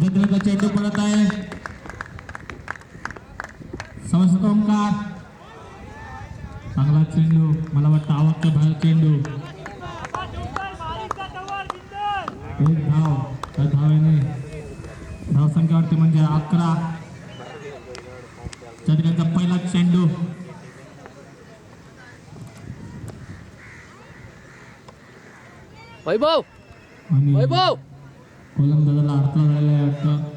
जत्रेचा चेंडू पडत आहे. समस्त ओमकार चांगला चेंडू, मला वाटतं आवाक्य बाहेर चेंडू. एक धाव, त्या धावेने धावसंख्या वाटते म्हणजे 11. जत्रेचा पहिला चेंडू वैभव आणि वैभव गोलंदाजाला अडथळा झालेला आहे वाटतं.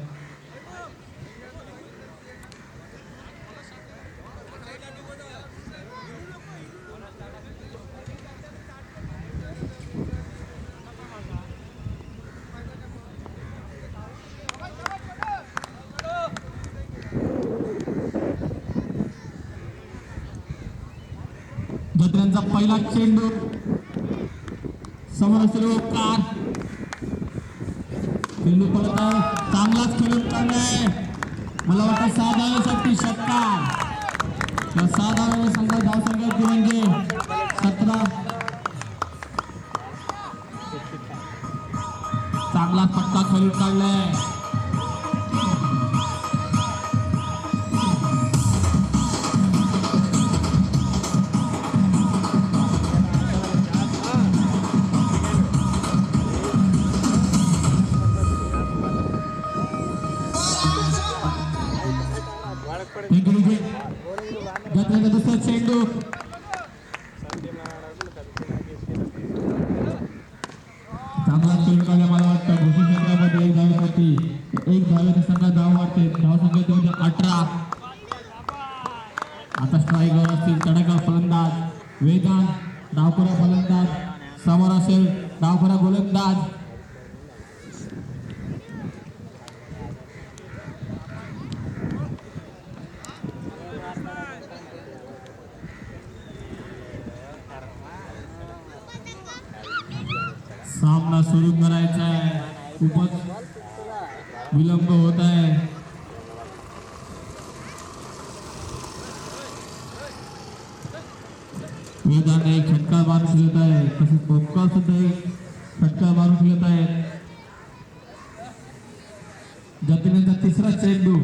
जत्रेचा पहिला चेंडू समोर असलेले ओमकार चेंडू पडत आहे. चांगलाच खेळून काढलाय, मला वाटतं 6 धावेसाठी षटकार. त्या 6 धावेने संघ धावसंख्या ती म्हणजे 17. चांगला फटका खेळून काढलाय. जत्रेचा दुसरा चेंडू चांगला खेळून काढला, मला वाटतं घोषित क्षेत्रामध्ये 1 धावेसाठी 1 धावेने संघ धाव वाढते. धावसंख्या ती म्हणजे 18. आता स्ट्राईकवर असतील तडका फलंदाज वेदांत, डावखोरा फलंदाज समोर असेल डावखोरा गोलंदाज. सामना सुरू करायचा आहे, खूपच विलंब होत आहे. वेदाने एक फटका मारून खेळत आहे, तसेच ओमकार सुद्धा एक फटका मारून खेळत आहे. जतिनेचा तिसरा चेंडू,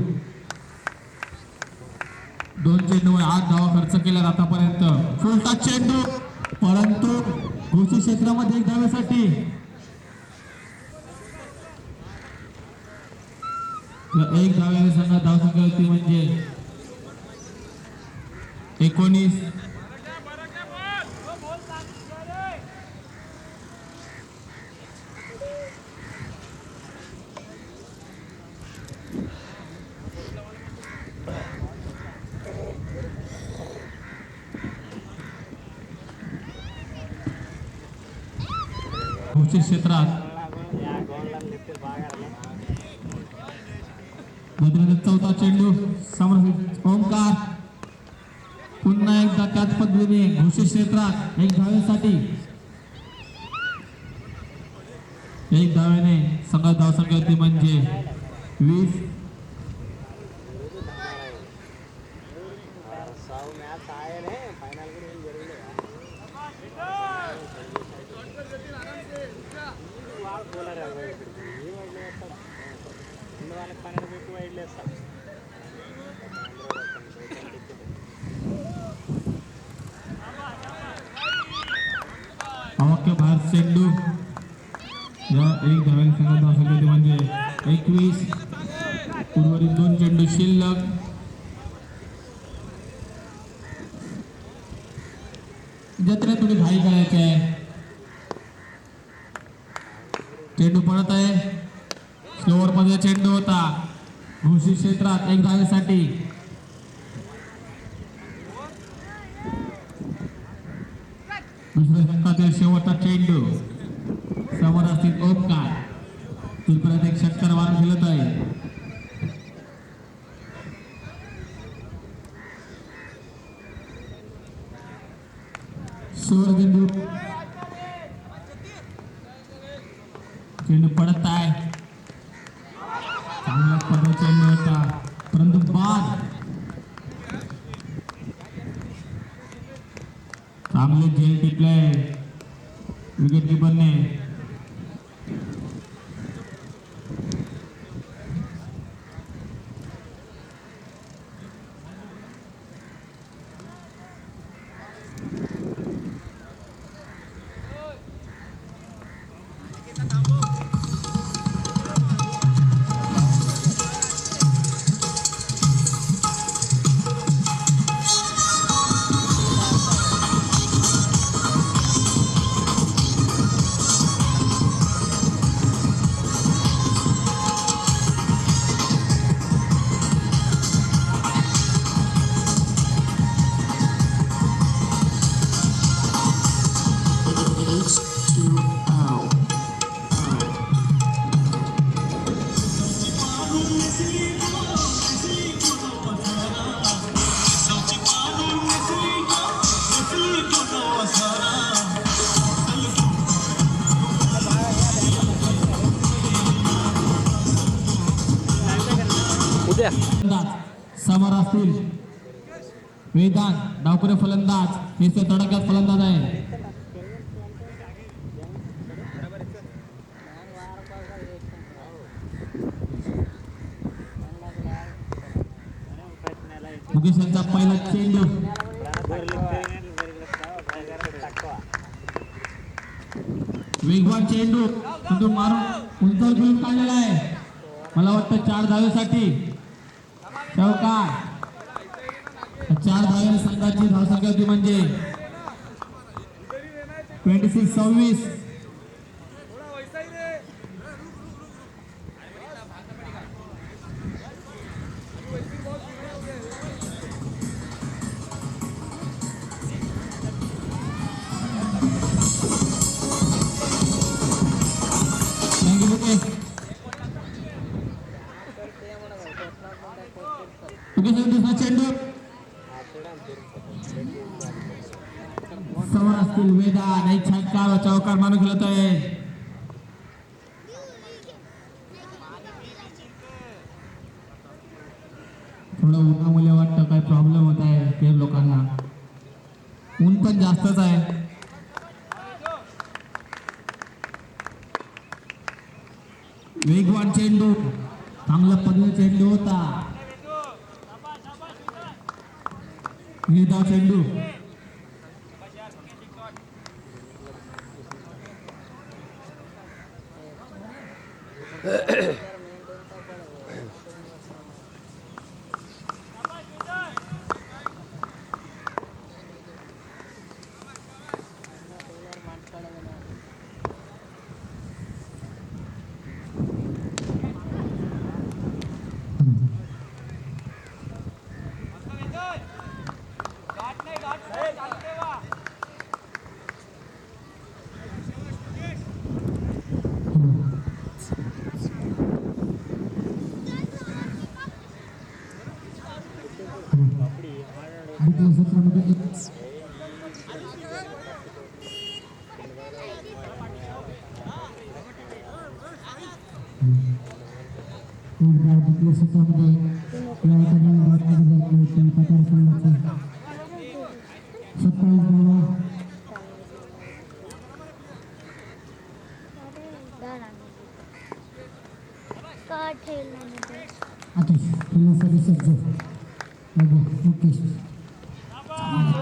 2 चेंडूवर 8 धावा खर्च केल्यात आतापर्यंत. फुलटा चेंडू, परंतु घोषित क्षेत्रामध्ये 1 धावेसाठी 1 धावेने संघ धावसंख्या होती म्हणजे 19. घोषित क्षेत्रात चौथा चेंडू समोर ओमकार पुन्हा एकदा त्याच पद्धतीने घोषित क्षेत्रात 1 धावेसाठी 1 धावेने संघ धावसंख्या होती म्हणजे 20. अवाक्य बाहेर चेंडू, 1 धावेने संघ धावसंख्या होती म्हणजे 21. उर्वरित 2 चेंडू शिल्लक. जत्रेत थोडी घाई करायची आहे. चेंडू पडत आहे, स्लोअर मध्ये चेंडू होता. घोषित क्षेत्रात 1 धावेसाठी दुसऱ्या षटकातील शेवटचा चेंडू समोर असतील ओमकार. तुर्परात एक षटकार मारून खेळत आहे. चेंडू चेंडू पडत आहे. चांगला पडला चेंडू होता, परंतु बाद. चांगले झेल टिपले विकेट कीपरने. समोर असतील वेदांत डावकुरे फलंदाज, हे तडक्यात फलंदाज आहे. मुकेश यांचा पहिला चेंडू वेगवान चेंडू तिथून मारून उंचवर घेऊन काढलेला आहे. मला वाटतं 4 धावेसाठी चौकार. 4 धावे संघाची धावसंख्या होती म्हणजे 26-26. चेंडू समोर असतील वेदा नाही छटकार चौकार मारून खेळत आहे. थोडं उन्हामुळे वाटतं काय प्रॉब्लेम होत आहे ते लोकांना. ऊन पण जास्तच आहे. वेगवान चेंडू चांगला पदवी चेंडू होता. वेदा चेंडू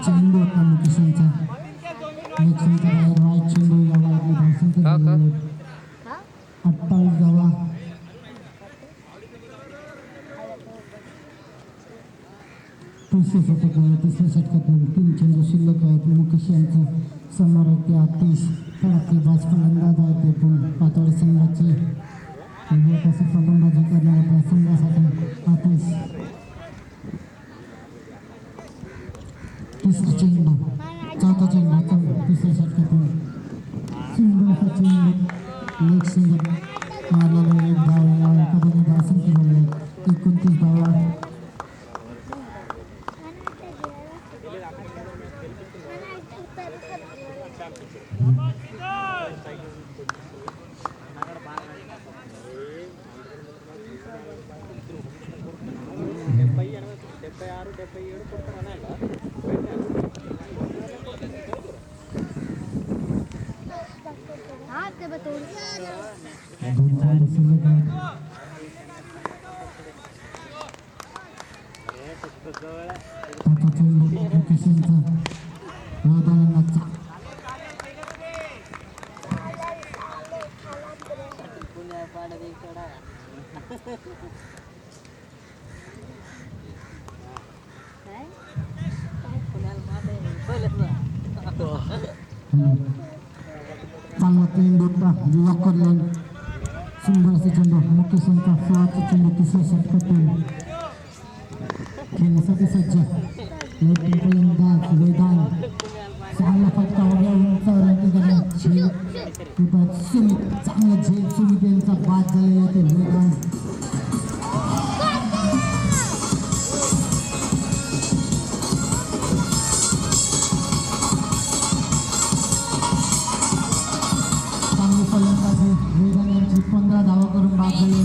चेंडू होता मुकेशांचा. चेंडू यावा 28 धावा. तिसऱ्या षटकातून 3 चेंडू शिल्लक आहेत. मुकेश यांचा समोर आहे ते 38 फलंदाज आहे. ते पण पातोडी संघाचे कसे फलंदाजी करणार त्या संघासाठी 38. तिसरा चेंडू चौथा चेंडू तिसऱ्या षटकातून सुंदर चेंडू लेग सिंगल मारलेला. 1 धाव एका धावसंख्या झाली 29 धावा. चांगला चेंडू वापरला. सुंदर असे चेंडू मुकेशांचा 16चा चेंडू तिसऱ्या षटकातून खेळण्यासाठी सज्ज. फलंदाज वेदांत चांगला फटका सुमित चांगला झेल सुमित यांचा बाद झालेला ते वेदांत. चांगली फलंदाजी वेदांत यांची 15 धावा करून बाद झाले.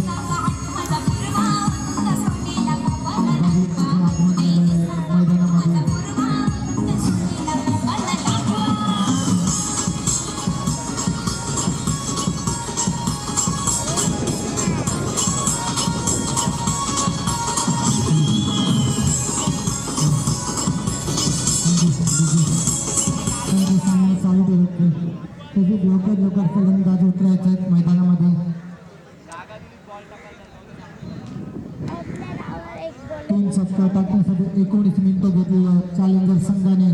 तसेच लवकर फलंदाज उतरायचे आहेत मैदानामध्ये. 3 षटकार टाकण्यासाठी 19 मिनिटं घेतली चॅलेंजर संघाने.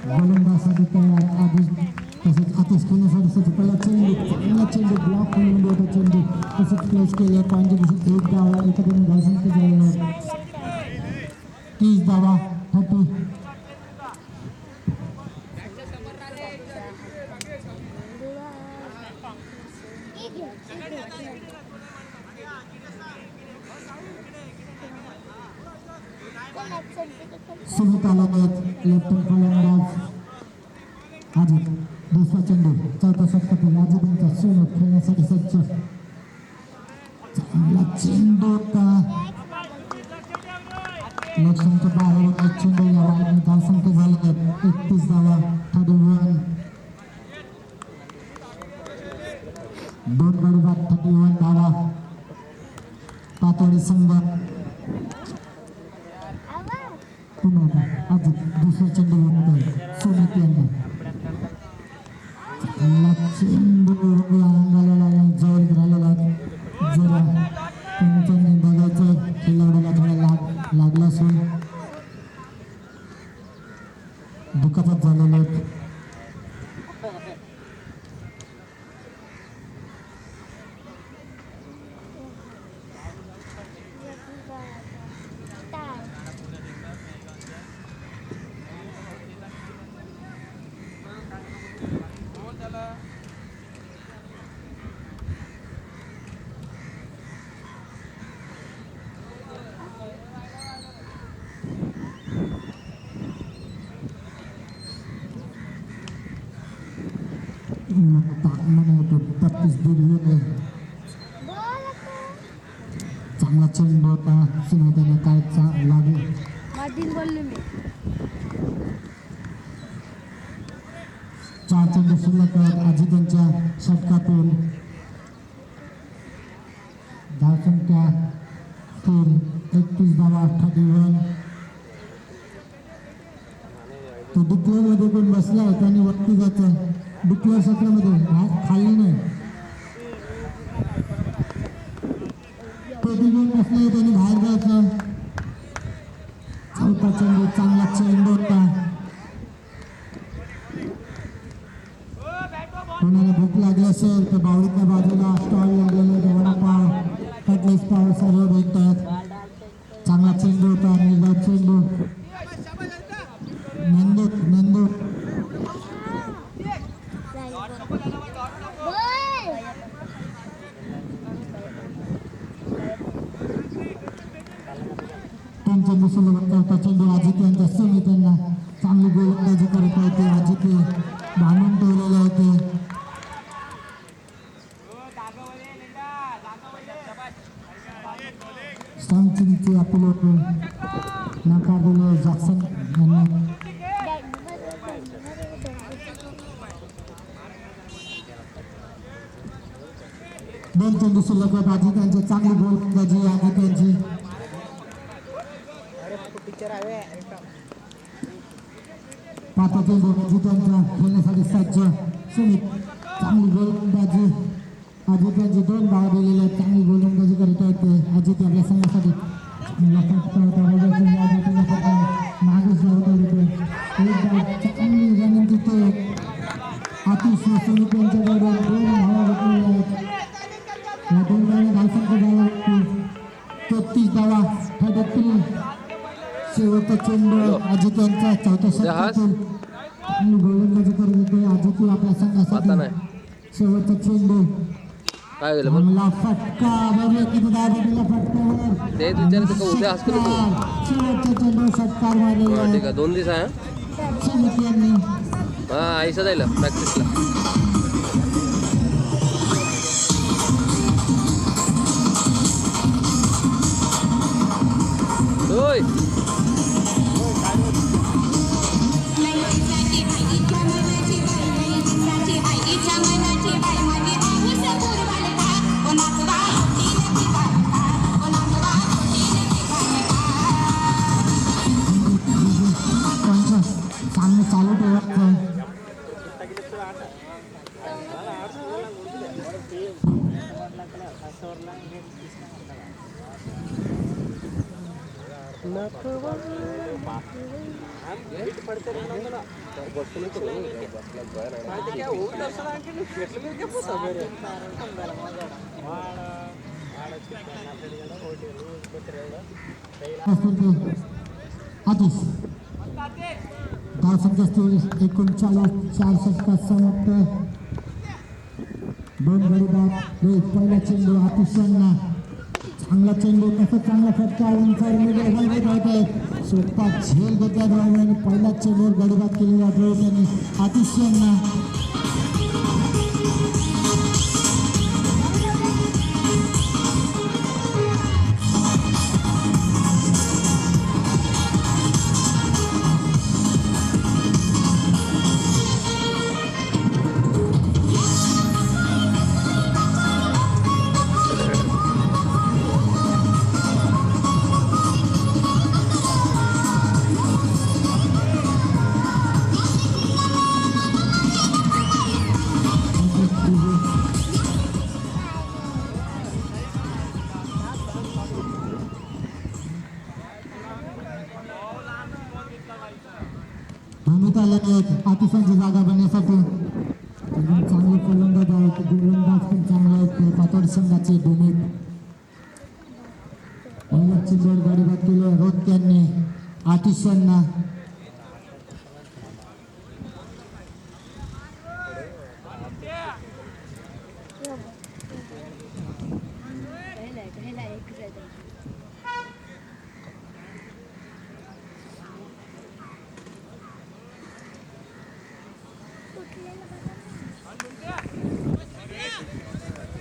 गोलंदाजसाठी तयार आधी तसेच आतिश खेळण्यासाठी सज्ज. पहिला चेंडू चांगला चेंडू ब्लॉक होऊन होता चेंडू तसंच प्लेस केले. पॉईंटच्या दिवशी 1 धावा एखाद्याने धावसंख्या झालेला 30 धावा 30. सुमित आला लेफ्टनंट फलंदाज अजित. दुसरा चेंडू चौथा षटकातील अजितांचा सुमित खेळण्यासाठी सज्ज. चांगला चेंडू होता लक्ष्यांच्या बाहेर. एक चेंडू यावा धावसंख्या झाल्या 31 धावा 31. 2 गडी बाद 31 धावा. पातोडी संघ पुन्हा अजित. दुसरा चेंडू सुमित यांना. चांगला चेंडू अंगाला लागला जवळ राहिलेला. जरा त्यांनी बघायचं खेळाडूला थोडा लागला असून दुखापत झालेले आहेत. चांगला चेंडू होता सुमितने काय लागले. 4 चेंडू शिल्लक अजित यांच्या षटकातून. धावसंख्या 31 धावा 31. तो डिक्लेअर मध्ये कोण बसला आहे त्याने वरती जायचं. डिक्लेअर क्षेत्रामध्ये खाली नाही. घेऊन बसले त्यांनी बाहेर जायचं. चौथा चेंडू चांगला चेंडू होता. कोणाला भूक लागली असेल तर बावडीच्या बाजूला स्टॉल लागलेले वडापाव कटलेस पाव सर्व भेटतात. चांगला चेंडू होता. निर्धाव चेंडू नंदू 3 चेंडू शिल्लक. चौथा चेंडू अजित यांच्या सुमित यांना. चांगली गोलंदाजी करत होते अजित. बांधून ठेवलेले होते. स्टॉम्पची अपील होते नकार दिले जॅक्सन यांना. दोन चेंडू शिल्लक अजित यांची चांगली गोलंदाजी अजित यांची. पाच चेंडू अजित यांचा खेळण्यासाठी सज्ज. सुमित चांगली गोलंदाजी अजित यांची 2 धावा दिलेल्या. चांगली गोलंदाजी करत होते अजित आपल्या संघासाठी. मागेच लावता येते चांगली रनिंग तिथे आतिश सुमित यांच्याकडे 2 धावा घेतलेल्या आहेत. या 2 धावांना धावसंख्या झाला 33 धावा 33. शेवटचा चेंडू अजित यांचा चौथा षटकातून गोलंदाजी करत होते अजित आपल्या संघासाठी. शेवटचा चेंडू काय गेलं मला फटका बघूया किती दाबी दिला फटकावर. ते विचारतो का उद्या हसतो तू. शेवटचा चेंडू षटकार मारलेला. ठीक आहे 2 दिवस आहे. सुमित यांनी हां आईसा जायला प्रॅक्टिसला. होय Bye. आदेश धावसंख्या 39 4 षटकात समाप्त. दोन गडी बाद. पहिला चेंडू आतिशांना चांगला चेंडू तसा चांगला फटका उंचावर सोपा झेल घेतला आणि पहिला चेंडूवर गडी बाद केलेला त्यांनी आतिशांना. आतिशांची जागा बनण्यासाठी चांगले फलंदाज आहेत. गोलंदाज पण चांगले आहेत. पातोड संघाचे भूमिक पहिल्या चेंडूवर गडी बाद केले रोज त्यांनी आतिशांना.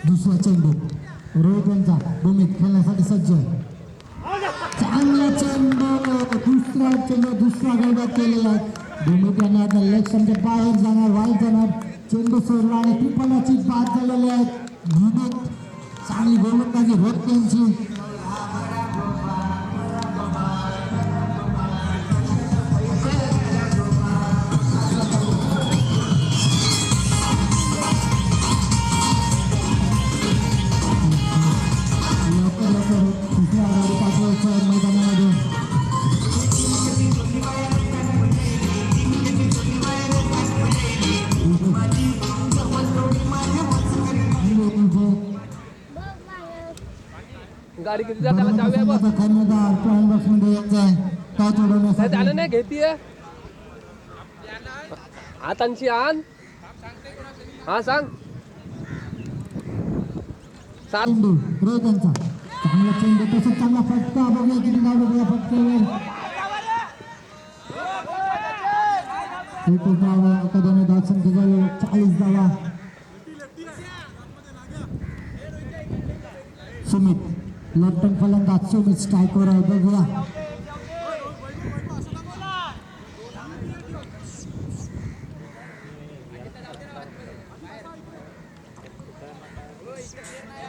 दुसरा चेंडू रोहित यांचा भूमिक खेळण्यासाठी सज्ज. चांगला चेंडू दुसरा गडी केलेला भूमिक यांना आता लक्ष्याच्या बाहेर जाणार वाईट जाणार. चेंडू सोडला आणि टिपणाची बाद झालेली आहे. भूमिक चांगली गोलंदाजी रोहित यांची. गाडी किती जाताना जाऊया बघ. त्याला नाही घेतीये हातांची आण. हा सांग रोहितांचा चांगला चेंडू तसं चांगला फटका बघूया किती धाव बघूया फटक्यावर. एकच धाव एखाद्याने धावसंख्या झाली 40 धावा. सुमित लेफ्ट हँड फलंदाज सुमित स्ट्रायकर आहे बघूया.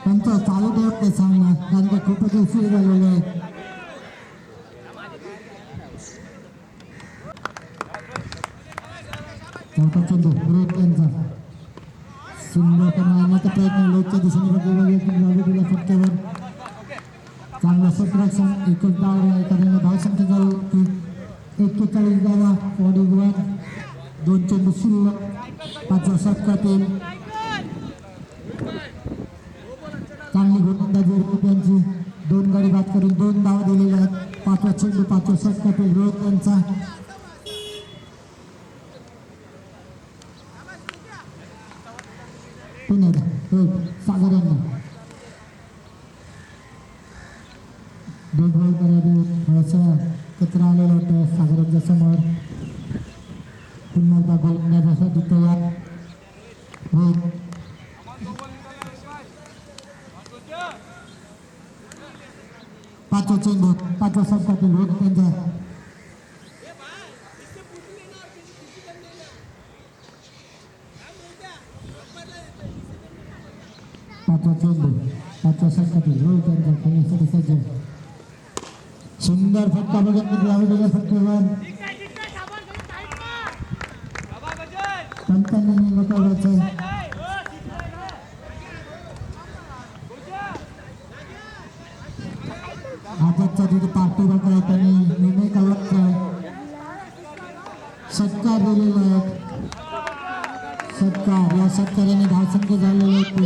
त्यांचं चालू ठेवत नाही सामना कारण की खूपच उशीर झालेला आहे. चौथा चेंडू रोहित यांचा सुंदर मारण्याचा प्रयत्न लोकच्या दिशेने दिला फटक्यावर. चांगला सत्रक्षण एकच धाव एखाद्याने धावसंख्या झाली 41 धावा 41. दोन चेंडू शिल्लक 5व्या षटकातील. चांगली गोलंदाजी रोहित यांची. 2 गडी बाद करून 2 धावा दिलेल्या आहेत. 5वा चेंडू 5व्या षटकातील रोहित यांचा. पुन्हा सागर यांना बॉल करावी थोडासा कचरा आलेला होता सागराच्या समोर. पुन्हा एकदा गोलंदाजासाठी तयार रोहित. पाचवा चेंडू 5व्या षटकातील रोहित यांचा. पाचवा चेंडू 5व्या षटकातील रोहित यांचा खेळण्यासाठी सज्ज. सुंदर फटका बघत लावलेल्या फटकेवर पंचांनी लटवल्याचं. आजच्या तिथे पार्टी बघायत आणि निर्णय काढायचा षटकार दिलेले आहेत. षटकार या षटकाराने धावसंख्या झालेले आहेत.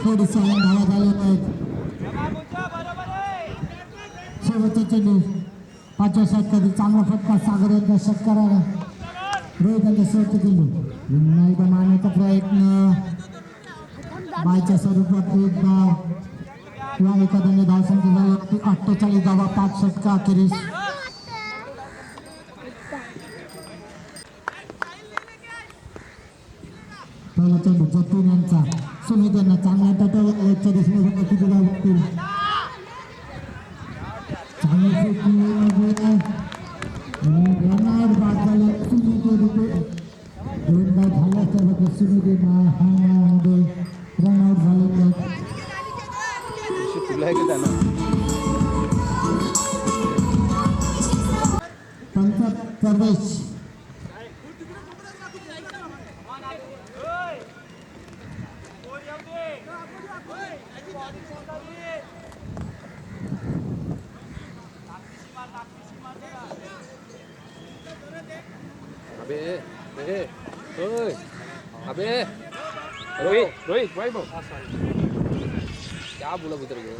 थोडीशी धावा झालेल्या आहेत. शेवटचा चेंडू 5व्या षटकातील चांगला फटका सागर यांच्या षटकाराला रोहित यांच्या शेवटचा चेंडू पुन्हा एकदा मारण्याचा प्रयत्न बायच्या स्वरूपात एक धाव किंवा एखाद्याने धावसंख्या झाली होती 48 धावा 5 षटका अखेरीस. पहिला चेंडू जतीन यांचा सुमित यांना चांगला तटावर लक्ष दिसण्यासाठी किती धाव लागतील. चांगली फेकी रनआउट बाद झाले सुमित दोन धाव झाल्या तर सुमित मध्ये रनआउट झालेले आहेत. त्यांचा प्रवेश अबे ओए अबे रोहित रोहित भाई क्या बोला उधर गए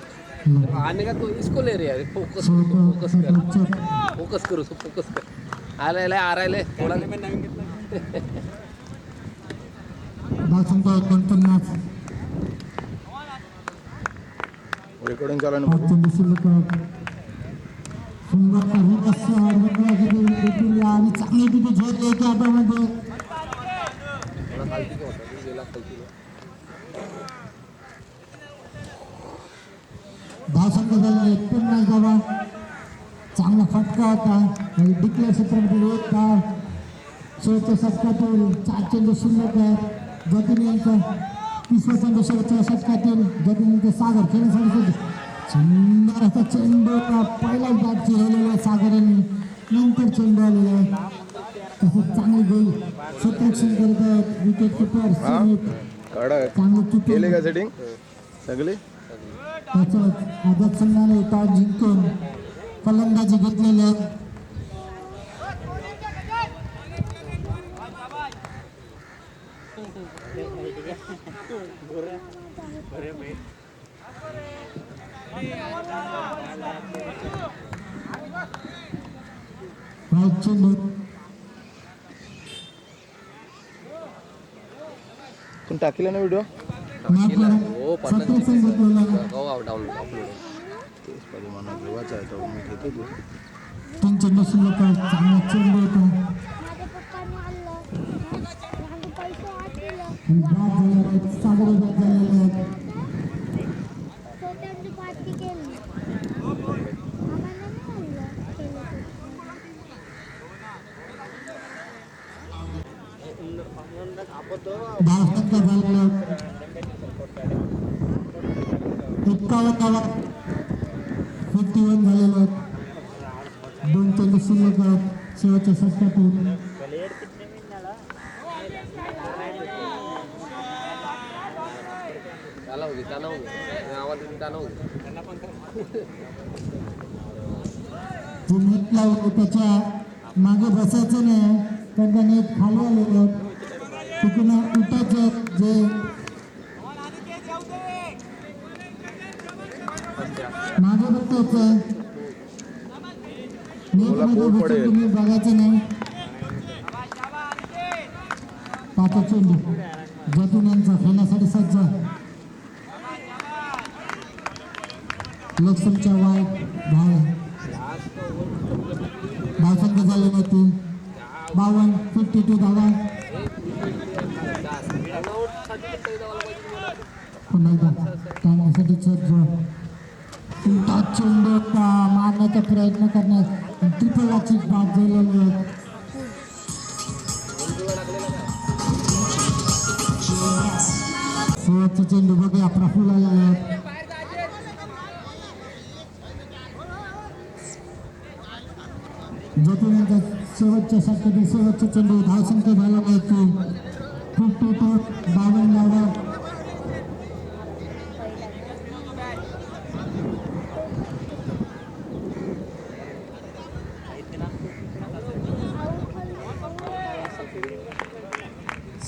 आने का तो इसको ले रहे यार फोकस फोकस कर फोकस करो सब फोकस कर आ रहा ले थोड़ा धावसंख्या 49 रेकॉर्डिंग चालू आहे चेंडू शिल्लक सुंदर आणि चांगली तिथे झेल येते हातामध्ये. धावसंख्या झाली 49 धावा. चांगला फटका होता डिक्लेअर क्षेत्रामध्ये एक धाव. शेवटच्या षटकातील 4 चेंडू शिल्लक आहे. जतीन यांचा 30व्या चेंडू शेवटच्या षटकातील जतीन यांचे सागर खेळण्यासाठी सुंदर असा चेंडू पहिलाच बॅट चिरवलेला आहे सागर यांनी. नंतर चेंडू आलेला आहे. तसंच चांगली गोल क्षेत्ररक्षण करत आहेत विकेट किपर सुमित. चांगली केले का किपिंग सेटिंग सगळे त्याच्यात आझाद संघाने टॉस जिंकून फलंदाजी घेतलेली आहे. राईट चेंडू तुम्ही टाकले ना व्हिडिओ हो क्षेत्ररक्षण घेतलेलं आहे. डाउन अपलोड तेच परिमाण घेवायचा आहे तो मी घेतो तू 3 चेंडू शिल्लक आहे. चांगला चेंडू होता आणि बाद झालेले आहेत. सागर बाद झालेले आहेत. धावसंख्या झालेल्या आहेत 51 धावा 51 झालेल्या आहेत. 2 चेंडू शिल्लक आहेत शेवटच्या षटकातून. ताना आवाज ताना जे नेट लावून त्याच्या मागे बसायचं नाही. त्यांना नेट खाली आलेले आहेत. तिकडून उठायचे जे मागे बघतायचं नेटमध्ये बसून तुम्ही बघायचं नाही. 5 चेंडू जतीन यांचा खेळण्यासाठी सज्ज. लक्ष्मणच्या वाईट धावसंख्या झाली नव्हती 52 52 धावा. पुन्हा एकदा टाळण्यासाठी सज्ज. उलटा चेंडू मारण्याचा प्रयत्न करण्यास ट्रिपलाची बाद झालेली आहे. शेवटचा चेंडू बघूया प्रफुल्ल आलेला आहे. जतीन यांचा शेवटच्या षटकातील शेवटचे चेंडू धावसंख्या झाला पाहिजे 52 52 धावा.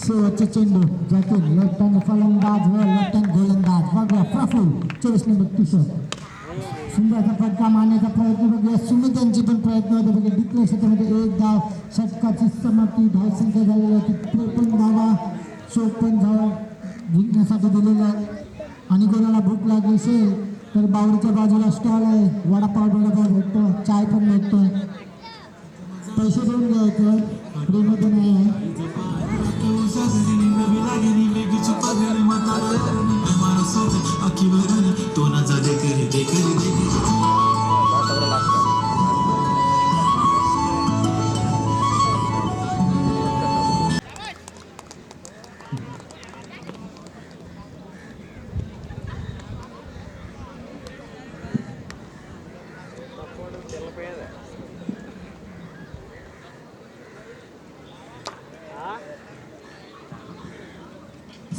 शेवटचे चेंडू ज्यातून लेफ्ट हँड फलंदाज व लेफ्ट हँड गोलंदाज बघा प्रफुल 24 नंबर किशोर सुंदरचा फटका मारण्याचा प्रयत्न बघूया. सुमित यांचे पण प्रयत्न होते बघा. दुसऱ्या षटकामध्ये एक धाव. षटकाची समाप्ती धावसंख्या झालेली होती 53 धावा. 54 धावा जिंकण्यासाठी दिलेल्या आणि कोणाला भूक लागली असेल तर बावडीच्या बाजूला स्टॉल आहे. वडापाव भेटतो, चाय पण भेटतो. पैसे देऊन घ्यायचे, फ्रीमध्ये नाही आहे.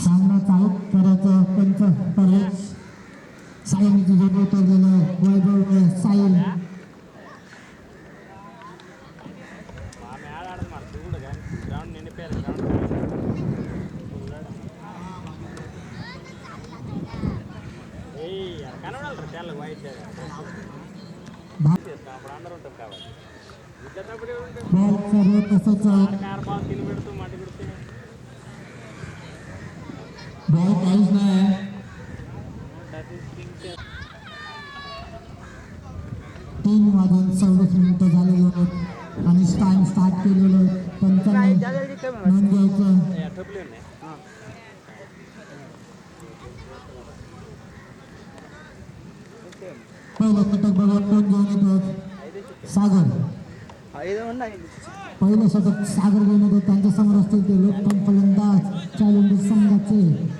सामना चालू करायचं पंच परेश साईंची जोड उतरलेलं वैभव साईल बॉल सर्व तसंच बॉल काहीच नाही. 3 वाजून 24 मिनिटं झालेले आहेत आणि टाइम स्टार्ट केलेलं आहे. पंचांनी नोंद घ्यायचं. पहिलं षटक बघा कोण घेऊन येतो. सागर पहिलं षटक सागर घेऊन येतो. त्यांच्या समोर असतील ते लोकपण फलंदाज चॅलेंजर संघाचे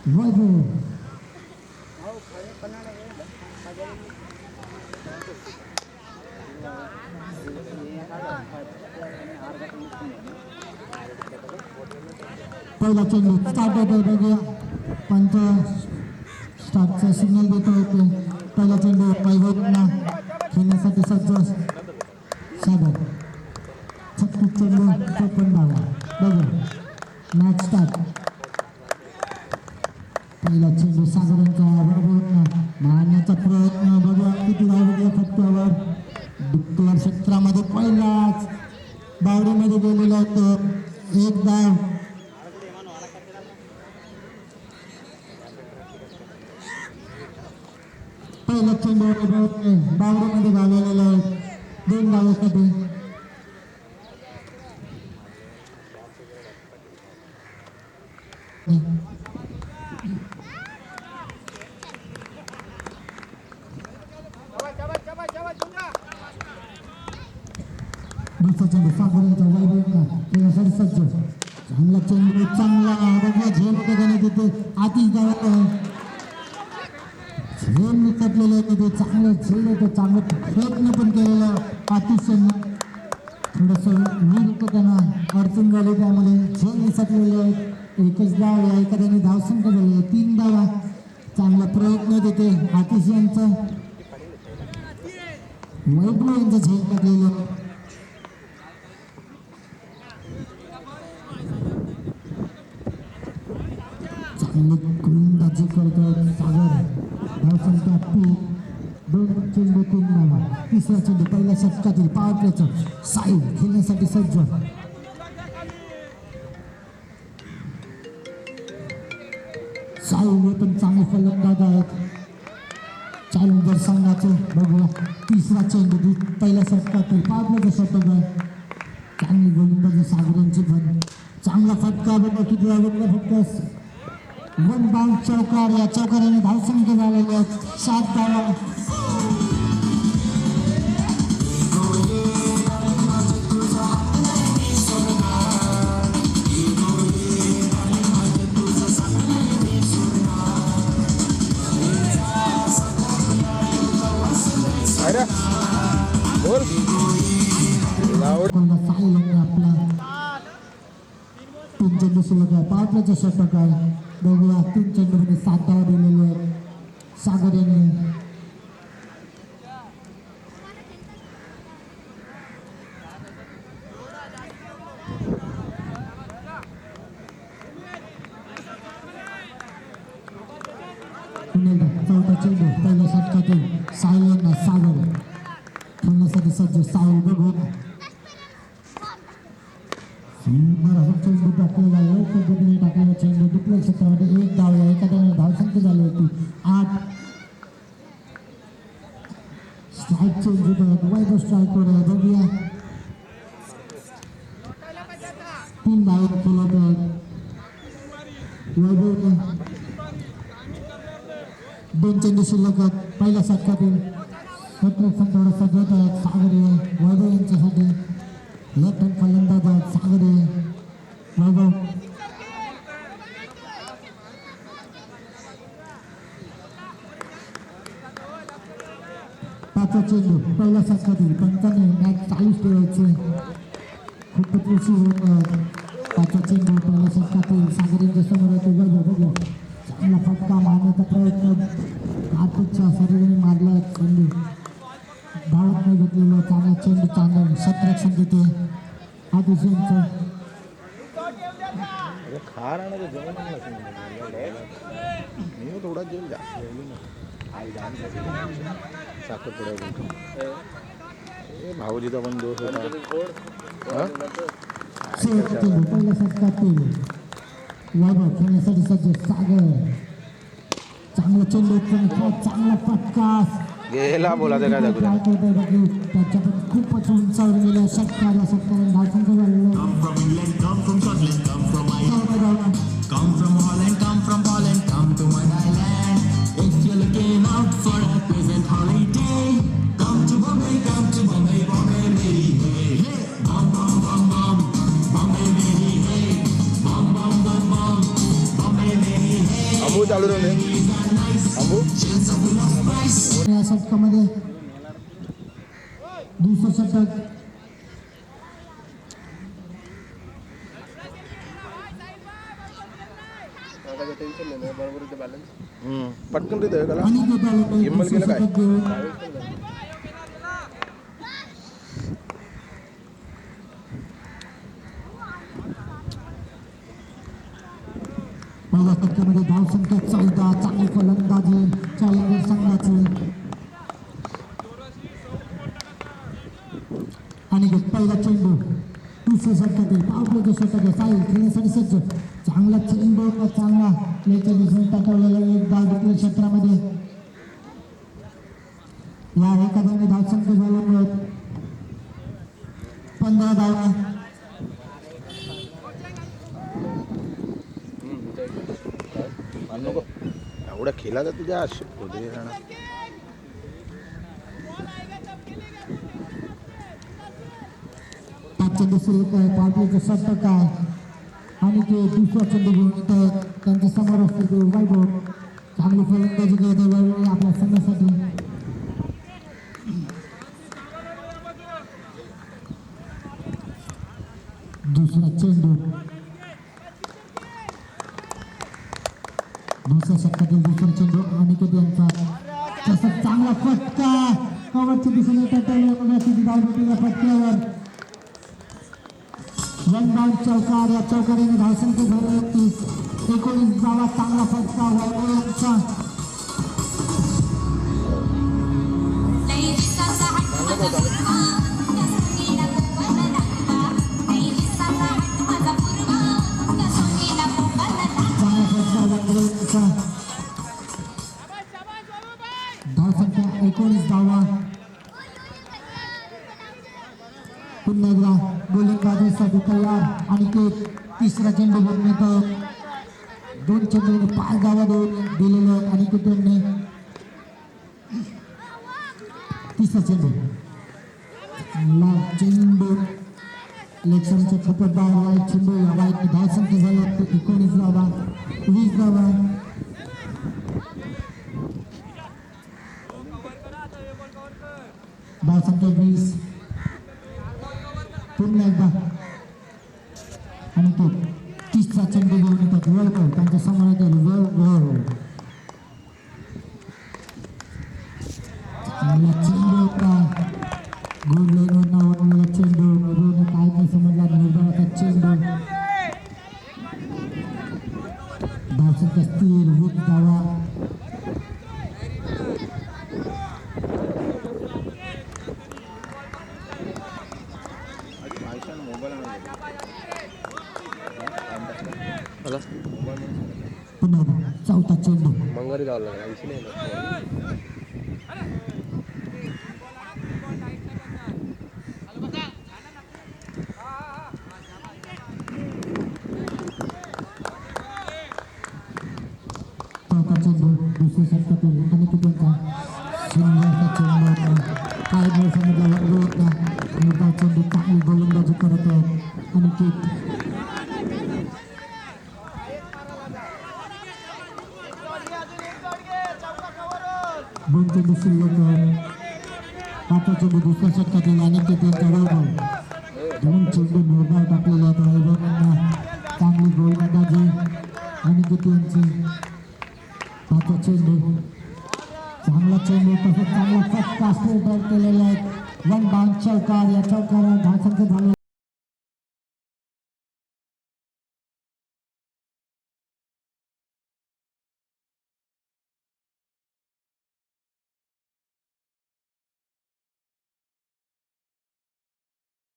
वैभव. पहिला चेंडू स्टार्ट होतो बघूया. पंच स्टार्टचा सिग्नल देतो होते. पहिला चेंडू वैभवना खेळण्यासाठी सज्ज सागर. 36 चेंडू 54 धावा. बघूया मॅच स्टार्ट. पहिला चेंडू सागरांचा वैभवना मारण्याचा प्रयत्न बघूया किती धाव फटक्यावर. डिक्लेअर क्षेत्रामध्ये पहिलाच बावडीमध्ये गेलेला होतो. 1 धाव. पहिला चेंडू बावडीमध्ये घालवलेला आहे 2 धावासाठी. दुसरा चेंडू सागरांचा वैभवना खेळण्यासाठी सज्ज. चांगला चेंडू चांगला बघा झेल त्याने तिथे आतिश धावा झेल निकटलेलं आहे तिथे. चांगलं झेल होतं. चांगलं प्रयत्न पण केलेला आतिशनं. थोडंसं वीर होतं त्यांना अडचण झाली त्यामध्ये झेल निसटलेले आहेत. एकच धाव या एखाद्याने धावसंख्या झाली आहे 3 धावा. चांगला प्रयत्न तिथे आतिश यांचा. वैभव यांचं झेल टाकलेलं. चांगली गोलंदाजी करतो सागर. धावसंख्या 2 चेंडू 3 धावा. तिसरा चेंडू पहिल्या षटकातील पॉवर प्लेचं साई खेळण्यासाठी सज्ज. साई हे पण चांगले फलंदाज आहेत चॅलेंजर संघाचे. बघूया तिसरा चेंडू पहिल्या षटकातील पॉवर प्लेचं षटक आहे. चांगली गोलंदाजी सागरांची पण. चांगला फटका बघा किती धावा फक्त 1 बाउंड चौकार. या चौकाराने धावसंख्या झालेली आहेत 7 धावा. तीन चेंडू शिल्लक आहे. पॉवर प्लेचं षटक आहे. बघूया 3 चेंडूमध्ये 7 धावा दिलेले आहेत सागर यांनी. चौथा चेंडू पहिल्या षटकातील साहिल यांना सागर खेळण्यासाठी सज्ज. साहिल बघून चेंडू टाकलेला आहे. पद्धतीने टाकलेला चेंडू दुसऱ्या क्षेत्रामध्ये 1 धाव. एका धावाने धावसंख्या झाली होती 8. स्ट्राईक चेंज होत वैभव स्ट्राईकवर आहे. बघूया 3 धावा खेळत आहेत वैभवने. 2 चेंडू शिल्लक आहेत. पहिल्या षटकातील क्षेत्ररक्षण थोडं सजवत आहेत सागरे. वैभव यांच्यासाठी लेफ्ट हँड फलंदाज आहेत सागरे. वैभव 5वा चेंडू पहिल्या षटकातील. पंचांनी मॅच चालूच ठेवायचे. खूपच उशीर होत आहे. 5वा चेंडू पहिल्या षटकातील सागरेंच्या समोर येतो. वैभव बघू चांगला फटका मारण्याचा प्रयत्न कार्तिकच्या शरीराने मारला. चेंडू धावत नाही घेतलेलं. चांगला चेंडू चांगलं क्षेत्ररक्षण तिथे आदिश यांचं. अरे खा राहणार ते जेवण नाही असं मी थोडा जेल जास्त जेवली ना. साखर थोडा ए भाऊजीचा पण दोष होता. शेवटचा चेंडू पहिल्या षटकातील वैभव खेळण्यासाठी सज्ज. सागर चांगला चेंडू चांगला फटका गेला बोला ते काय दाखवलं. त्याच्या पण खूपच उंचावर गेल्या. षटकाला धावसंख्या झालेलं Come from Holland, come from Holland, come to my island. If you're looking out for a pleasant holiday, come to Bombay, Bombay, Mary, hey, hey. Bum, bum, bum, bum, Bombay, Mary, hey. Bum, bum, bum, bum, Bombay, Mary, hey. Ambu चालू राहू दे. Ambu या षटकामध्ये दुसरं षटक पटकन रे त्याला आणि gimbal केलं काय? पहिल्या षटकामध्ये धावसंख्या 14. चांगली फलंदाजी चॅलेंजर संघाची. आणि पहिला चेंडू दुसऱ्या षटकातील पावलेचं षटक आहे. साहिल खेळण्यासाठी सज्ज. चांगला चेंडू चांगला प्लेच्या दिशेने टाकवलेला 1 धाव दुसऱ्या क्षेत्रामध्ये. या एका धावाने धावसंख्या झाल्यामुळे 15 धावा. नको एवढा खेळा तर तुझ्या होते राहणार. चेंडू शिल्लक आहे. पावलेचं षटक आहे आणि ते दुसरा चेंडू घेऊन येत आहेत. त्यांच्या समोर असतो ते वैभव. चांगली फलंदाजी करत आहे वैभव आपल्या संघासाठी. दुसरा चेंडू दुसऱ्या षटकातील दुसरा चेंडू अनिकेत यांचा. तसा चांगला फटका कव्हरच्या दिशेने टाकलेल्या फटक्यावर 1 बाउंड चौकार. या चौकारीने धावसंख्या झाली होती 19 धावा. चांगला फटका वैभव यांचा. धावसंख्या 19 धावा. पुन्हा एकदा गोलंदाजीसाठी तयार. आणि ते तिसरा चेंडू घेऊन येतो. 2 चेंडूने 5 धावा दिलेले आहेत. आणि त्यांनी तिसरा चेंडू चेंडू लेक्शनच्या खूपच धावा. वाईट चेंडू या वाईट धावसंख्या झाली 19 धावा. 20 धावा. धावसंख्या 20. पुन्हा एकदा आणि तो आहेत वैभव त्यांच्या समोर येतील वैभव चांगला चेंडू होता गोल लाईनवर ओढलेला चेंडू निर्भयने काय नाही समजला निर्भयाचा चेंडू धावसंख्या स्थिर 20 धावा आयशान मोबाईल मला पुन्हा चौथा चेंडू मंगळवारी जावं लागेल 80 नाही ना. चौथा चेंडू दुसऱ्या षटकातील अनिकेतचा सुंदरचा चेंडू होता काय नाही समजला वैभव होता मोठा चेंडू चांगली गोलंदाजी करत आहेत अनिकेत दोन चेंडू शिल्लक पाचवा चेंडू दुसऱ्या षटकातील अनिकेत यांचा वैभव दोन चेंडू निर्धाव टाकलेले आहेत वैभवांना चांगली गोलंदाजी अनिकेत यांची पाचवा चेंडू चांगला चेंडू तसंच चांगला फटका स्ट्रेट आउट केलेला आहे वन बाउंड चौकार या चौकारात धावसंख्या झाले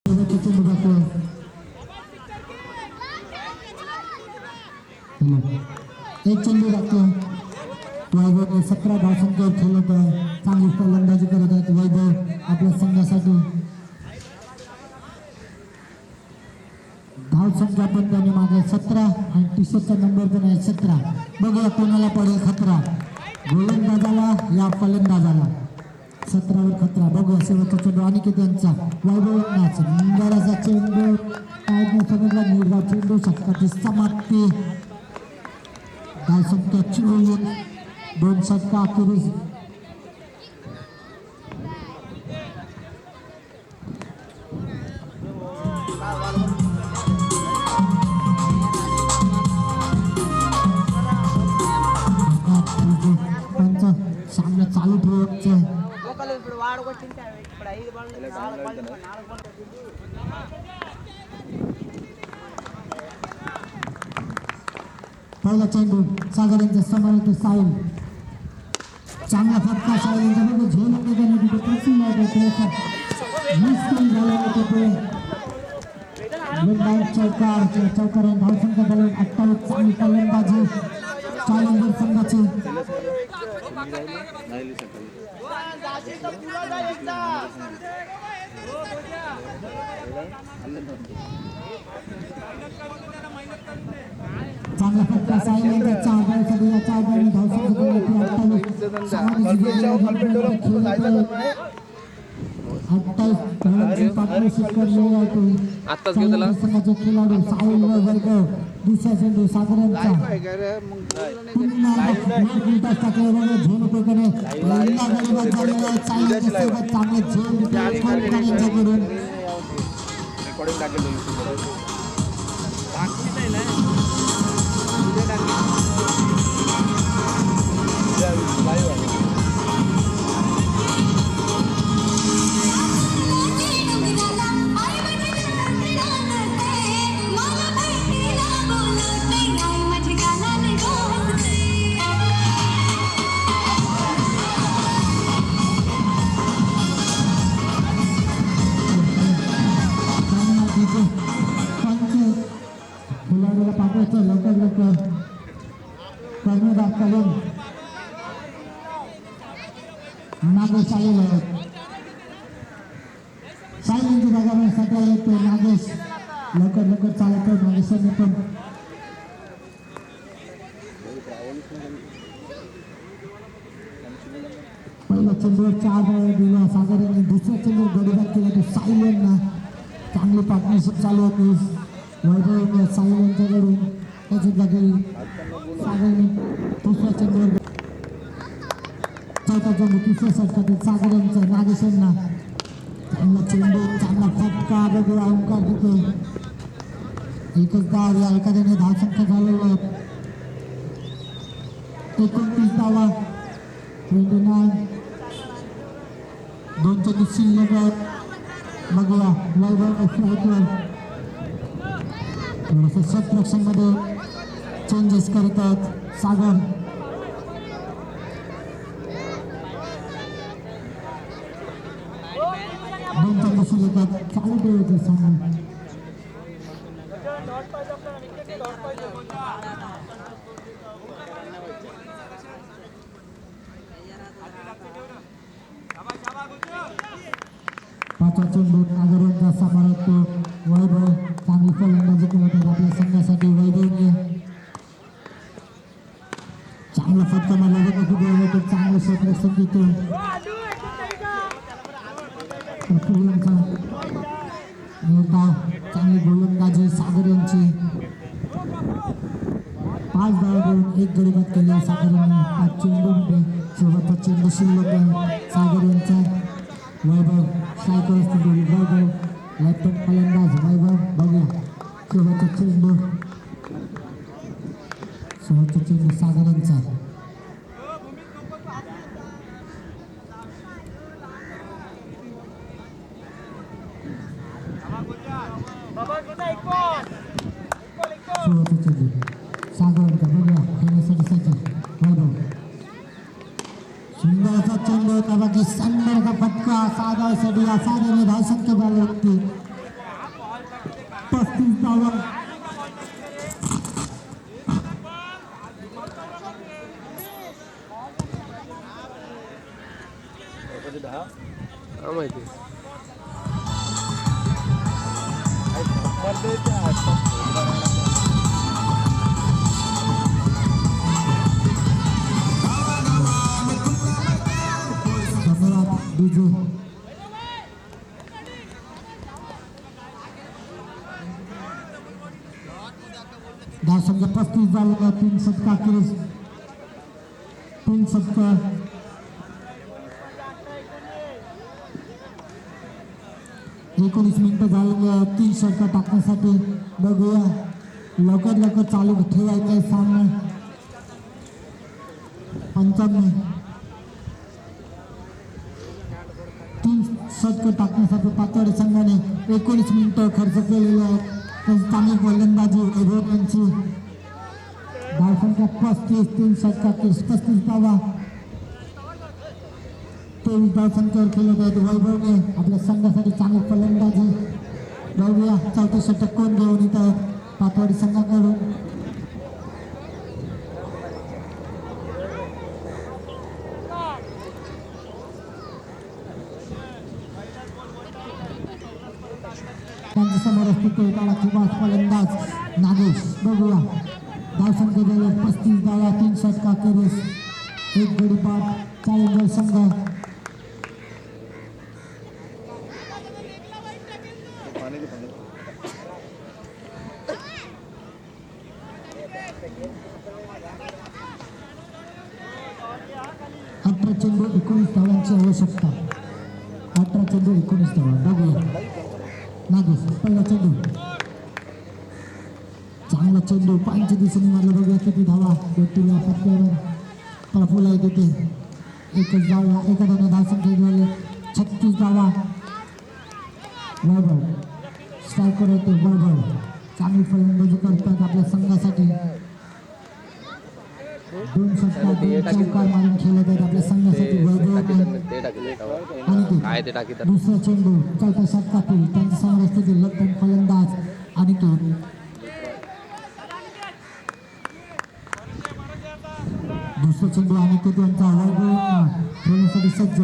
चेंडू दाखव एक चेंडू दाखव वैभव 17 धावसंख्येवर खेळत आहे चांगली फलंदाजी करत आहेत वैभव आपल्या संघासाठी धावसंख्या पण त्याने मागे 17 आणि टी-शर्टचा नंबर पण आहे 17 बघूया कोणाला पडेल खतरा गोलंदाजाला या फलंदाजाला 17 वर खतरा बघूया शेवटचा चेंडू अनिकेत यांचा वैभव बराचा चेंडू काय समजला निर्धाव चेंडू षटकाची समाप्ती धावसंख्या 24 दोन षटका अखेरीस सामना चालू ठेवायचं आहे पहिला चेंडू सागर यांच्या समोर साहिल चांगला फटका साहिल यांच्याबरोबर झेल होते तिथे प्रसिद्ध चौकार धावसंख्या बलून 28 चांगली फलंदाजी चॅलेंजर संघाची चांगला फटका साहिल यांच्या 4 बॉलसाठी या 4 बॉलने धावसंख्या 28 पार्टनरशिप करलेली आहे आत्ताच घेऊ त्याला संघाचे खेळाडू साहिल व वैभव दुसरा चेंडू सागर यांचा पुन्हा टाकल्याबरोबर झेल उपयोगाने पहिला गडीबाद झालेला आहे साहिलच्या सोबत चांगले झेल यांच्याकडून रेकॉर्डिंग टाकेल खेळाडूला पाठवायचं लवकर कर्णधार करून नागेश आलेले आहेत सायलेंची जागा सध्या येते नागेश लवकर चालत आहे नागेशांनी पण पहिल्या चेंडूवर 4 बॉल दिला सागर यांनी दुसऱ्या चेंडूवर गडीबाद केला तो साहिल यांना चांगली पार्टनरशिप चालू होती वैभव साहिल यांच्याकडून त्याची जागी सागरने दुसऱ्या चेंडूवर चौथा चेंडू तिसऱ्या षटकातील सागर यांचा नागेश यांना चांगला चेंडू चांगला फटका बघूया ओंकार तिथे एकच धाव या एखाद्याने धावसंख्या झालेल्या आहेत 29 धावा 29 दोन चेंडू शिल्लक आहेत बघूया वैभव फ्लाईटवर थोडंसं शतरक्षण मध्ये चेंजेस करत आहेत सागर दोन चेंडू शिल्लक आहेत चालू ठेवायचे सामना पाचवा चेंडू नागरांचा समारोप वैभव चांगली फलंदाजी करत आहेत आपल्या संघासाठी वैभवने चांगला फटका मारला जातो चांगलं क्षेत्ररक्षण देतो फुलांचा निर्धाव चांगली गोलंदाजी सागर यांची 5 धावा देऊन 1 गडी बाद केला सागर यांनी 5 चेंडूमध्ये शेवटचा चेंडू शिल्लक आहे सागर यांचा वैभव सायकल असतो वैभव लेफ्ट फलंदाज वैभव बघूया शेवटचा चेंडू सागर यांचा शेवटचा चेंडू सागर यांचा बघूया खेळण्यासाठी सज्ज वैभव सुंदरचा चेंडू होता बाकी सुंदरचा फटका साधासाठी या साधाने धावसंख्या झाली होती 35 धावा माहिती डीजे धावसंख्या 35 झालेल्या 3 षटका अखेरीस 3 षटका 19 मिनिटं झालेले 3 षटका टाकण्यासाठी बघूया लवकर चालू ठेवायचं आहे सामना 55 3 षटकं टाकण्यासाठी पातोडी संघाने 19 मिनिटं खर्च केलेले आहेत चांगली गोलंदाजी वैभव यांची धावसंख्या 35 3 षटका 35 धावा 23 धावसंख्येवर खेळत आहेत वैभवने आपल्या संघासाठी चांगली फलंदाजी बघूया चौथं षटक कोण घेऊन येत आहेत पातवाडी संघाकडून त्यांच्या समोर असतो काळा किंवा फलंदाज नागेश बघूया धावसंख्या झाले 35 धावा 3 षटका अखेरीस 1 गडी बाद चॅलेंजर संघ चेंडू 19 धावांची आवश्यकता 18 चेंडू 19 धावा बघूया नागेश पहिला चेंडू चांगला चेंडू पायांच्या दिशेने मारला बघूया किती धावा गोटीला फटक्यावर प्रफुल्ल आहे तिथे एकच धावा एखाद्याने धावसंख्या झाले 36 धावा वैभव स्ट्रायकर होते वैभव चांगली फलंदाजी करतात आपल्या संघासाठी 2 षटका 2 चौकार मारून खेळत आहेत आपल्या संघासाठी वैभव आणि दुसरा चेंडू चौथ्या षटकातील त्यांच्या समोर असते लेफ्ट फलंदाज आणि तो दुसरा चेंडू आणि तो त्यांचा वैभव खेळण्यासाठी सज्ज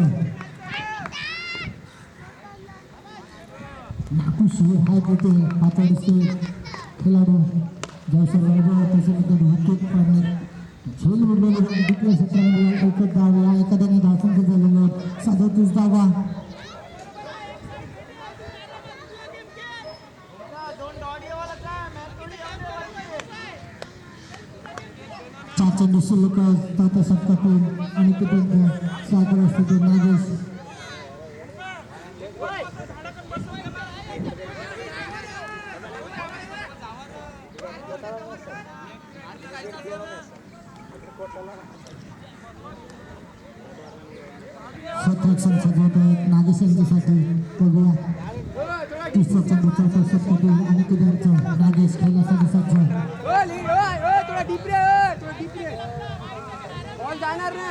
नाकूश आहे तिथे पातळीचे खेळाडू जयसर वैभव त्याच्यामध्ये विकेट पडणे झेल उडलेले दुसऱ्या क्षेत्रामध्ये एकच धाव या एखाद्याने धावसंख्या झालेले 37 धावा चार चेंडू शिल्लक चौथ्या षटकातून आणि तिथे सागर असतो नागेश क्षेत्ररक्षण सजवत आहेत नागेश यांच्यासाठी बघूया तिसऱ्या चेंडू चौथा षटकातील आणि किल्यांचं नागेश खेळण्यासाठी सज्ज थोडा डीप रे बॉल जाणार ना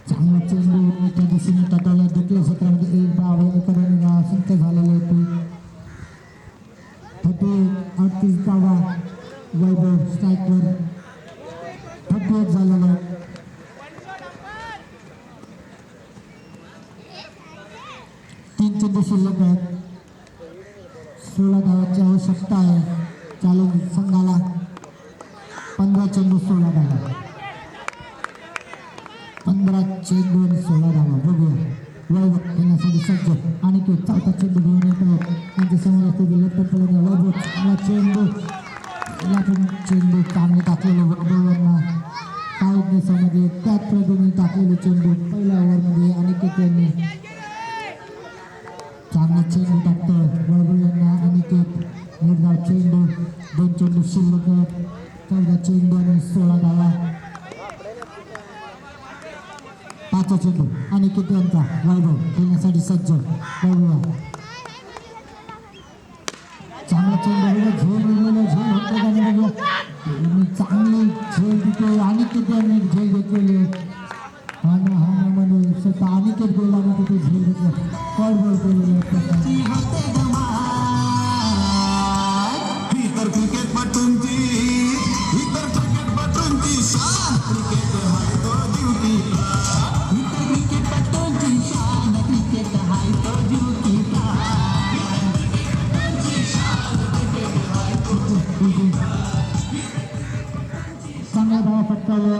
चांगला चेंडू त्या दिशेने तटाला दुसऱ्या क्षेत्रामध्ये एक डाव एखाद्याने संत झालेले होते 38 धावा वैभव स्ट्राईकवर 38 झालेलं आहे. तीन चेंडू शिल्लक आहेत 16 धावाची आवश्यकता आहे चॅलेंज संघाला 15 चेंडू 16 धावा 15 चेंडू आणि 16 धावा बघूया वैभव खेळण्यासाठी सज्ज आणि तो चौथा चेंडू घेऊन येतो त्यांच्या समोर असलेले लटपटपणे वैभव चांगला चेंडू चांगले टाकलेले वैभवांना साऊथ देशामध्ये त्याच पद्धतीने टाकलेले चेंडू पहिल्या ओव्हरमध्ये अनिकेत यांनी चांगला चेंडू टाकतो वैभव यांना अनिकेत निर्धाव चेंडू 2 चेंडू शिल्लक 14 चेंडू आणि 16 धावा 5 चेंडू अनिकेत यांचा वैभव खेळण्यासाठी सज्ज बघूया चांगला चेंडू झेल उडलेला झेल होतो त्याने बघूया चांगले झेल तिथे अनिकेत यांनी झेल घेतलेले म्हणजे स्वतः अनिकेत गोलाने तिथे झेल घेतलं कॉल बॉल केलेले क्रिकेटपटूंची शान क्रिकेट हाय तो ड्युटी क्रिकेटपटूंची शान क्रिकेट हाय तो ड्युटी चांगला धावा फटकावलं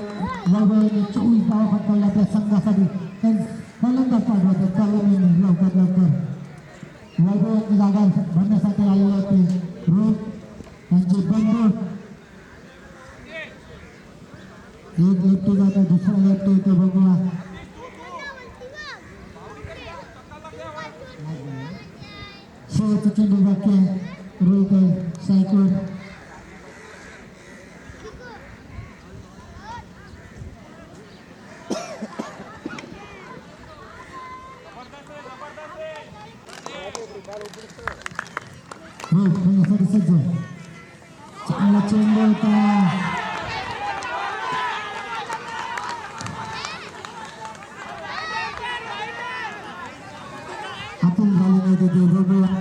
वैभवने 24 धावा फटकावल्या आपल्या संघासाठी फलंदाज पाठवतो चालवणे लवकर वैभव यांची जागा भरण्यासाठी आलेले होते रोहित यांचे बंधू एक लेफ्टी जातो दुसरा लेफ्टी येतो बघूया शेवटचा चेंडू बाकी आहे रोहित सायकल रोहित खेळण्यासाठी सज्ज चांगला चेंडू होता आपण झाले नाही तिथे बघूया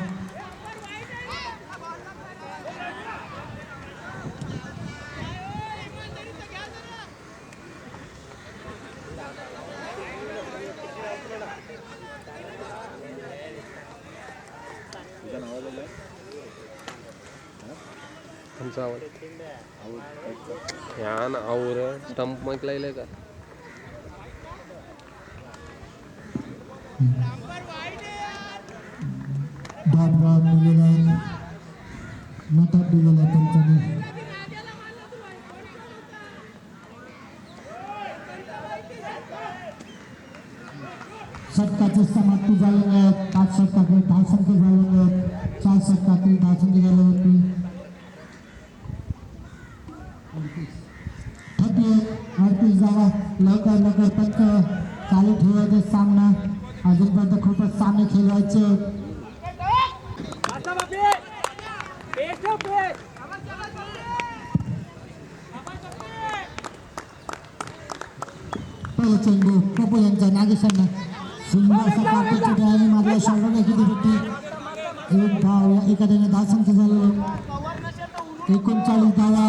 तुमचा आवाज ह्या ना आवर स्टंप मग लायलंय का डॉट बॉल दिलेला आहे नटात दिलेला आहे त्यांच्याने षटकाची समाप्ती झालेली आहे 5 षटकातील धावसंख्या झालेली आहेत 4 षटकातील धावसंख्या झाली होती 38 जागा लवकर पंच चालू ठेवायचे सामना अजूनपर्यंत खूपच सामने खेळवायचे पहिला चेंडू कपूर यांचा नागेशांना सुंदर असा कापीच्या डोळ्याने मारला शॉर्ट किती होती एक धाव एखाद्याने धावसंख्या झालेली 39 धावा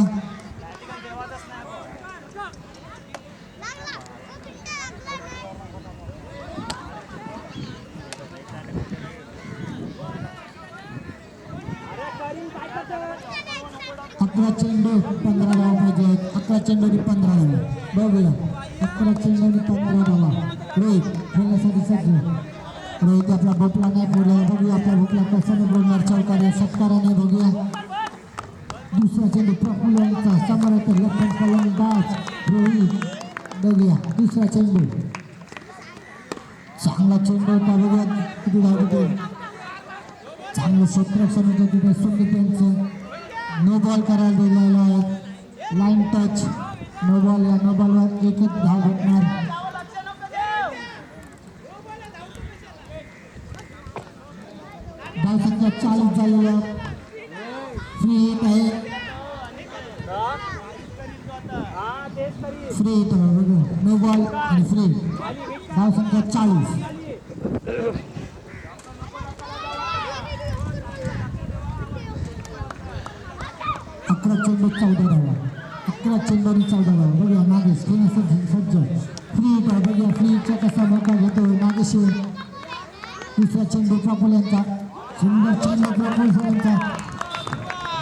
अकरा चेंडू 15 धावा पाहिजे 11 चेंडू 15 धावा बघूया 11 चेंडू 15 धावा रोहित खेळण्यासाठी सज्ज रोहित आपला भोपला नाही बोलला बघूया आपला भोपला कशाने बोलणार चौकाने सत्काराने बघूया दुसरा चेंडू प्रफुल्ल यांचा समोर येतो लक्षण फलंदाज रोहित बघूया दुसरा चेंडू चांगला चेंडू होता बघूया किती धाव होते चांगलं क्षेत्ररक्षण होतं तिथे सुमित यांचं नो बॉल करायला दिलेला आहे. Line touch no ball. या नो बॉलवर एकच धाव भेटणार. धावसंख्या 40 झालेल्या. फ्री हिट आहे. फ्री हिट आहे बघा. नो बॉल आणि फ्री. धावसंख्या 40. 11 चेंडू 14 धावा. 11 चेंडूनी 14 धावा. बघूया नागेश सज्ज. फ्री हिट आहे बघूया. फ्री हिटचा कसा मोका घेतो नागेश. दुसरा चेंडू प्रफुल यांचा. सुंदर चेंडू प्रफुल सरांचा.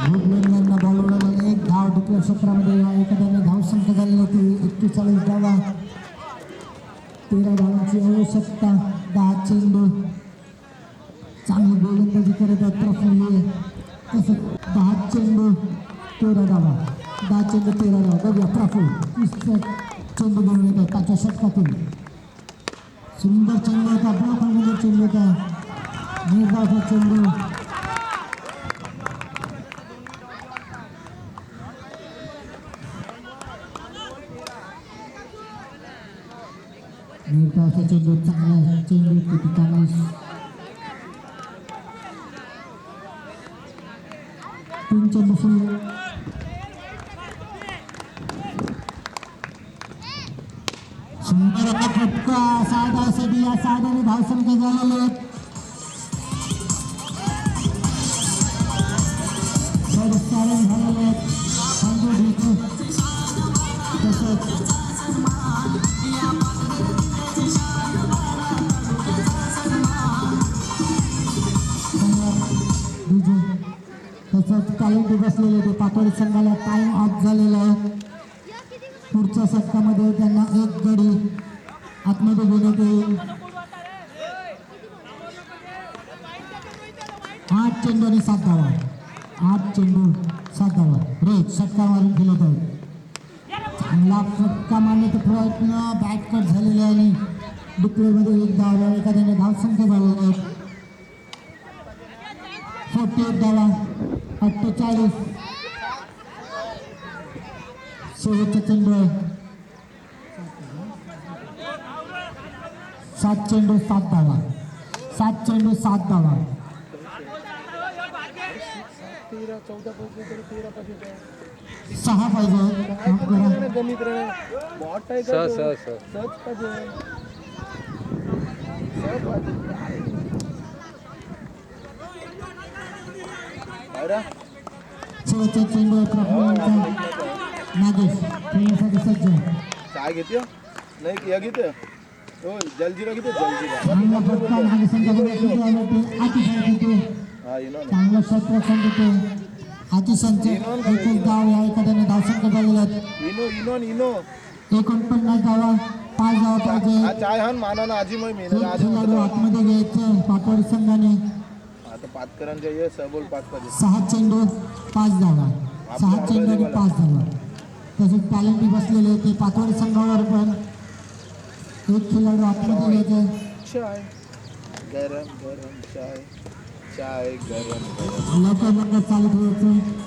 भूगलेंना बॉलवर एक धाव. दुसऱ्या क्षेत्रामध्ये या एखाद्याने धावसंख्या झालेली होती 41 धावा. 13 धावांची आवश्यकता. 10 चेंडू. चांगली गोलंदाजी करत आहेत प्रफुल्ल. तसं 10 चेंडू 13 धावा. 10 चेंडू 13 धावा. बघूया प्रफुल्ल 30 चेंडू घेऊन येत आहे त्याच्या षटकातून. सुंदर चेंडू होता. प्रफुल्ल चेंडू होता. निर्धावचा चेंडू. निर्धावचा चेंडू चांगला चेंडू किती चांगला. 3 चेंडू सुरू. सुंदर असा फटका. 6 धावसाठी या 6 धावांनी धावसंख्या झालेली आहे. झालेले आहेत. तसंच तसंच टॅलेंट बसलेले ते पातोडी संघाला टाइम ऑफ झालेला आहे. पुढच्या षटकामध्ये त्यांना एक गडी आतमध्ये घेण्यात येईल. 8 चेंडू आणि 7 धावा. 8 चेंडू 7 धावा. रोहित षटका मारून खेळत आहे. चांगला फटका मारण्याचा प्रयत्न. बॅट कट झालेले आणि डिप्लेमध्ये एक धाव. एखाद्याने धावसंख्या झालेली आहे 48 धावा. 48. शेवटचा चेंडू आहे. 7 चेंडू 7 धावा. 7 चेंडू 7 धावा. 6 पाहिजे. शेवटचा चेंडू नागेश खेळण्यासाठी सज्ज. काय घेते नाही या घेते जलजिरा घेते जलजिरा. चांगला फटका नागेशांच्या चांगलं क्षेत्ररक्षण देते. अतिशयचे एकच धाव. या एखाद्याने धावसंख्या झालेल्या आहेत. इनो इनो इनो 49 धावा. 5 धावा पाहिजे. चाय हान मानानं आजी मै मी एक खेळाडू आतमध्ये घ्यायचं पाटोडी संघाने. आता पातकरांच्या ये सबोल पाच पाहिजे. 6 चेंडू 5 धावा. 6 चेंडू आणि 5 धावा. तसेच टॅलेंटी बसलेले ते पातोडी संघावर पण एक खेळाडू आतमध्ये घ्यायचं. चाय गरम गरम चाय चाय गरम गरम. लवकर लवकर चालू ठेवायचं.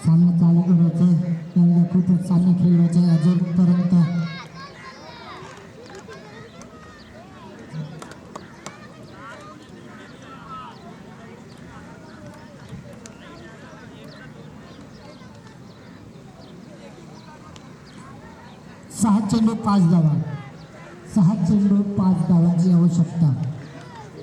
सामना चालू करायचं. त्यांना खूपच सामने खेळवायचे अजूनपर्यंत. सहा चेंडू 5 धावा. 6 चेंडू 5 धावांची आवश्यकता.